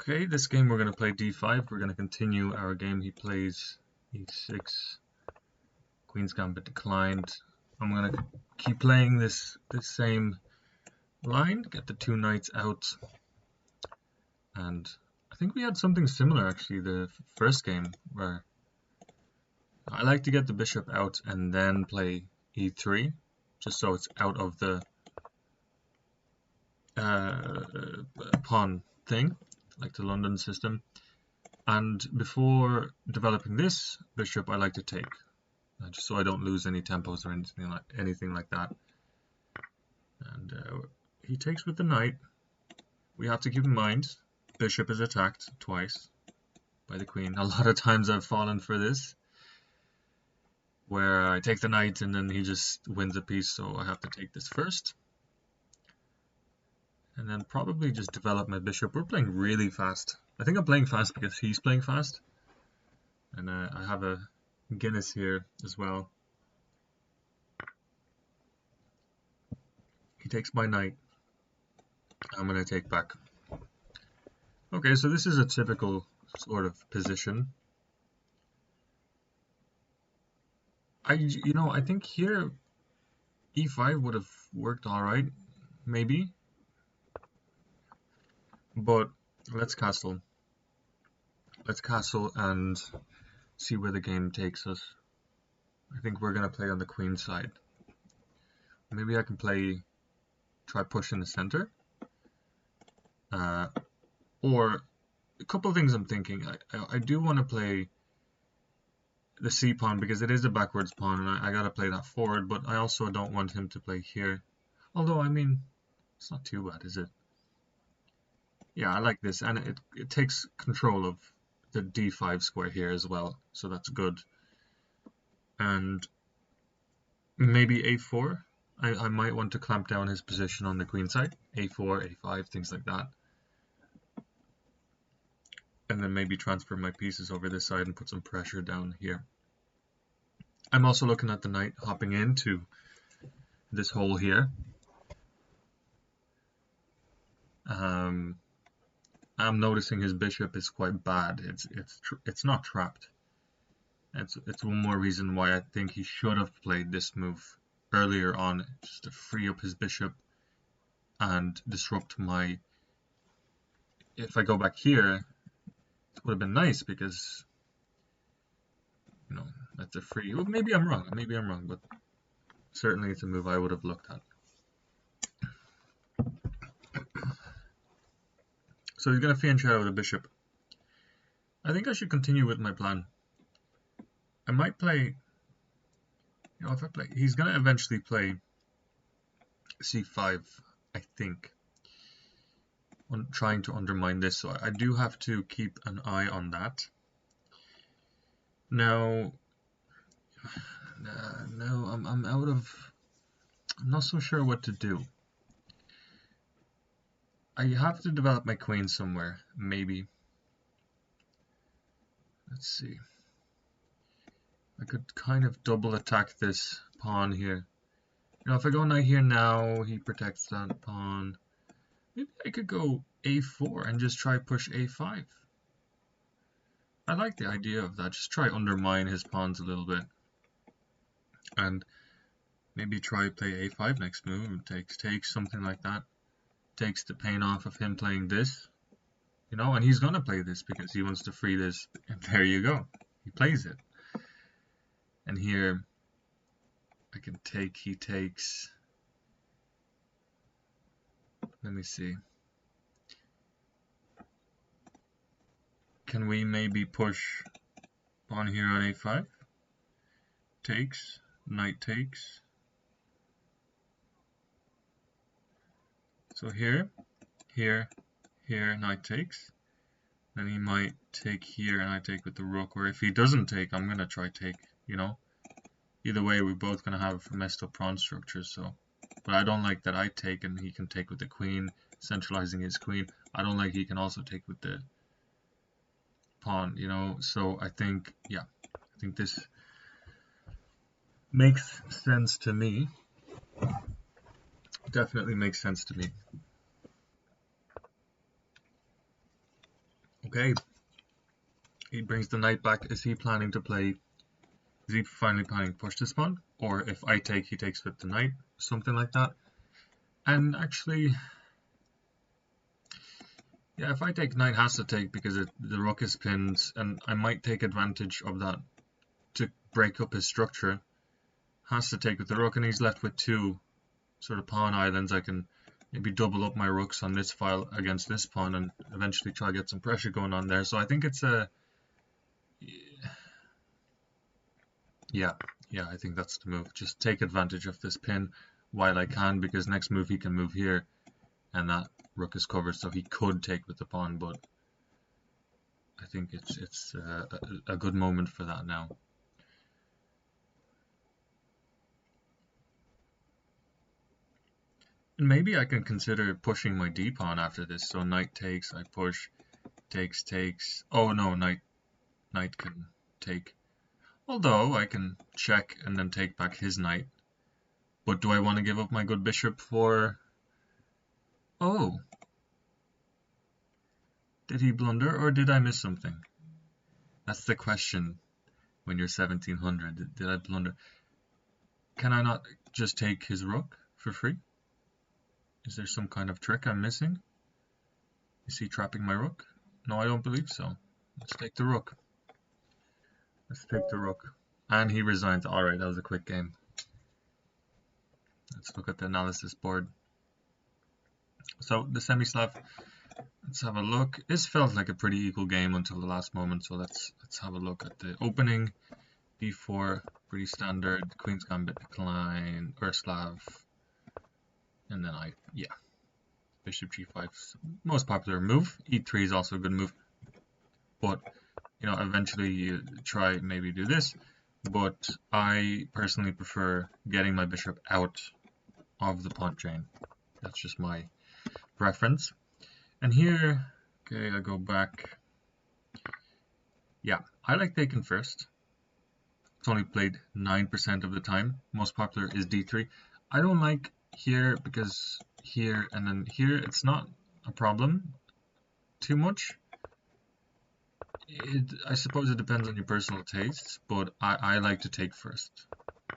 Okay, this game we're going to play d5. We're going to continue our game. He plays e6. Queens Gambit declined. I'm going to keep playing this same line, get the two knights out. And I think we had something similar actually the first game, where I like to get the bishop out and then play e3, just so it's out of the pawn thing, like the London system. And before developing this bishop, I like to take, just so I don't lose any tempos or anything like that. And he takes with the knight. We have to keep in mind, bishop is attacked twice by the queen. A lot of times I've fallen for this, where I take the knight and then he just wins a piece, so I have to take this first. And then probably just develop my bishop. We're playing really fast. I think I'm playing fast because he's playing fast. And I have a Guinness here as well. He takes my knight. I'm going to take back. Okay, so this is a typical sort of position. I think here e5 would have worked alright, maybe. But let's castle. Let's castle and see where the game takes us. I think we're going to play on the queen side. Maybe I can try push in the center. Or a couple of things I'm thinking. I do want to play the c pawn because it is a backwards pawn and I got to play that forward, but I also don't want him to play here. Although, I mean, it's not too bad, is it? Yeah, I like this, and it takes control of the d5 square here as well, so that's good. And maybe a4. I might want to clamp down his position on the queen side. a4, a5, things like that. And then maybe transfer my pieces over this side and put some pressure down here. I'm also looking at the knight hopping into this hole here. I'm noticing his bishop is quite bad. It's not trapped. It's one more reason why I think he should have played this move earlier on, just to free up his bishop and disrupt my. If I go back here, it would have been nice because that's a free. Well, maybe I'm wrong. Maybe I'm wrong, but certainly it's a move I would have looked at. So he's going to fianchetto with the bishop. I think I should continue with my plan. I might play, if I play, he's going to eventually play c5, I think, trying to undermine this, so I do have to keep an eye on that. Now, no, I'm not so sure what to do. I have to develop my queen somewhere, maybe. Let's see. I could kind of double attack this pawn here. If I go knight here now, he protects that pawn. Maybe I could go a4 and just try push a5. I like the idea of that. Just try undermine his pawns a little bit. And maybe try play a5 next move. Takes, something like that. Takes the pain off of him playing this. And he's going to play this because he wants to free this. And there you go. He plays it. And here, I can take, he takes. Let me see. Can we maybe push pawn here on a5? Takes, knight takes. So here, knight takes. Then he might take here and I take with the rook, or if he doesn't take, I'm going to try take, Either way, we're both going to have messed up pawn structures, so. But I don't like that I take and he can take with the queen, centralizing his queen. I don't like he can also take with the pawn, So I think, I think this makes sense to me. Definitely makes sense to me. Okay, he brings the knight back. Is he planning to play? Is he finally planning to push this pawn? Or if I take, he takes with the knight? Something like that. And actually, yeah, if I take, knight has to take because the rook is pinned, and I might take advantage of that to break up his structure. Has to take with the rook, and he's left with two sort of pawn islands. I can maybe double up my rooks on this file against this pawn and eventually try to get some pressure going on there. So I think it's a... Yeah, I think that's the move. Just take advantage of this pin while I can, because next move he can move here and that rook is covered, so he could take with the pawn, but I think it's a good moment for that now. And maybe I can consider pushing my d pawn after this. So knight takes, I push, takes. Oh no, knight can take. Although I can check and then take back his knight. But do I want to give up my good bishop for... Oh! Did he blunder or did I miss something? That's the question when you're 1700. Did I blunder? Can I not just take his rook for free? Is there some kind of trick I'm missing? Is he trapping my rook? No, I don't believe so. Let's take the rook. And he resigns. Alright, that was a quick game. Let's look at the analysis board. So, the semi-slav, let's have a look. This felt like a pretty equal game until the last moment, so let's have a look at the opening. d4, pretty standard. Queens Gambit decline, or Slav. And then bishop g5, most popular move. e3 is also a good move, but eventually you try maybe do this, but I personally prefer getting my bishop out of the pawn chain. That's just my preference. And here, okay, I go back. Yeah, I like taking first. It's only played 9% of the time. Most popular is d3. I don't like here because here and then here, it's not a problem too much. I suppose it depends on your personal tastes, but I like to take first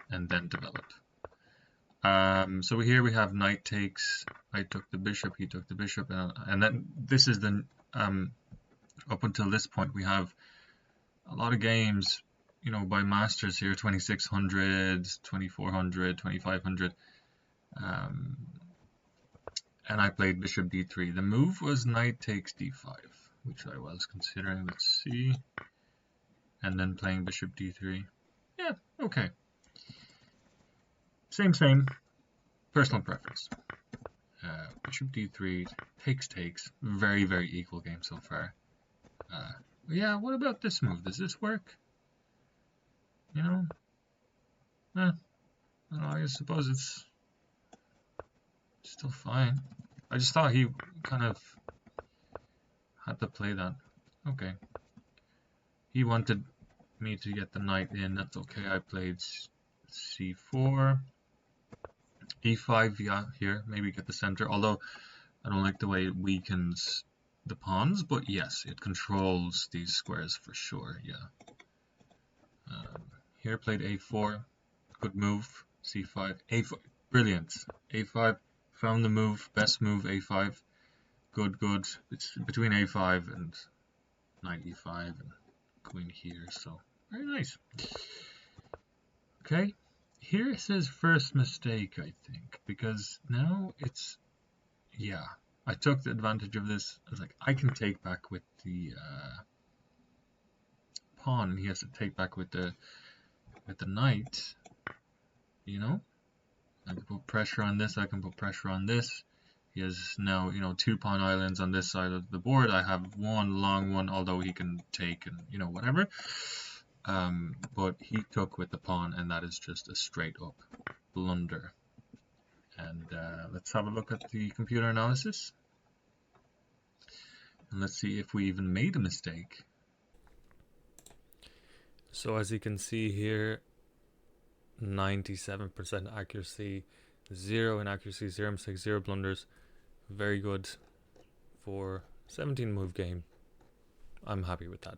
and then develop. So here we have knight takes. I took the bishop, he took the bishop, and then this is the up until this point we have a lot of games, by masters here, 2600, 2400, 2500. And I played bishop d3. The move was knight takes d5, which I was considering. Let's see. And then playing bishop d3. Yeah, okay. Same. Personal preference. Bishop d3, takes. Very, very equal game so far. Yeah, what about this move? Does this work? I don't know, I suppose it's still fine. I just thought he kind of had to play that. Okay. He wanted me to get the knight in. That's okay. I played c4. e5, yeah, here. Maybe get the center. Although, I don't like the way it weakens the pawns. But yes, it controls these squares for sure, yeah. Here played a4. Good move. c5. a5. Brilliant. a5. Found the move. Best move, a5. Good. It's between a5 and knight e5 and queen here, so very nice. Okay, here it says first mistake, I think, because now it's, yeah, I took the advantage of this. I was like, I can take back with the pawn, and he has to take back with the knight, I can put pressure on this, I can put pressure on this. He has now, 2 pawn islands on this side of the board. I have one long one, although he can take and, whatever. But he took with the pawn, and that is just a straight up blunder. And let's have a look at the computer analysis. And let's see if we even made a mistake. So as you can see here, 97% accuracy, 0 inaccuracy, 0 mistakes, 0 blunders. Very good for 17 move game. I'm happy with that.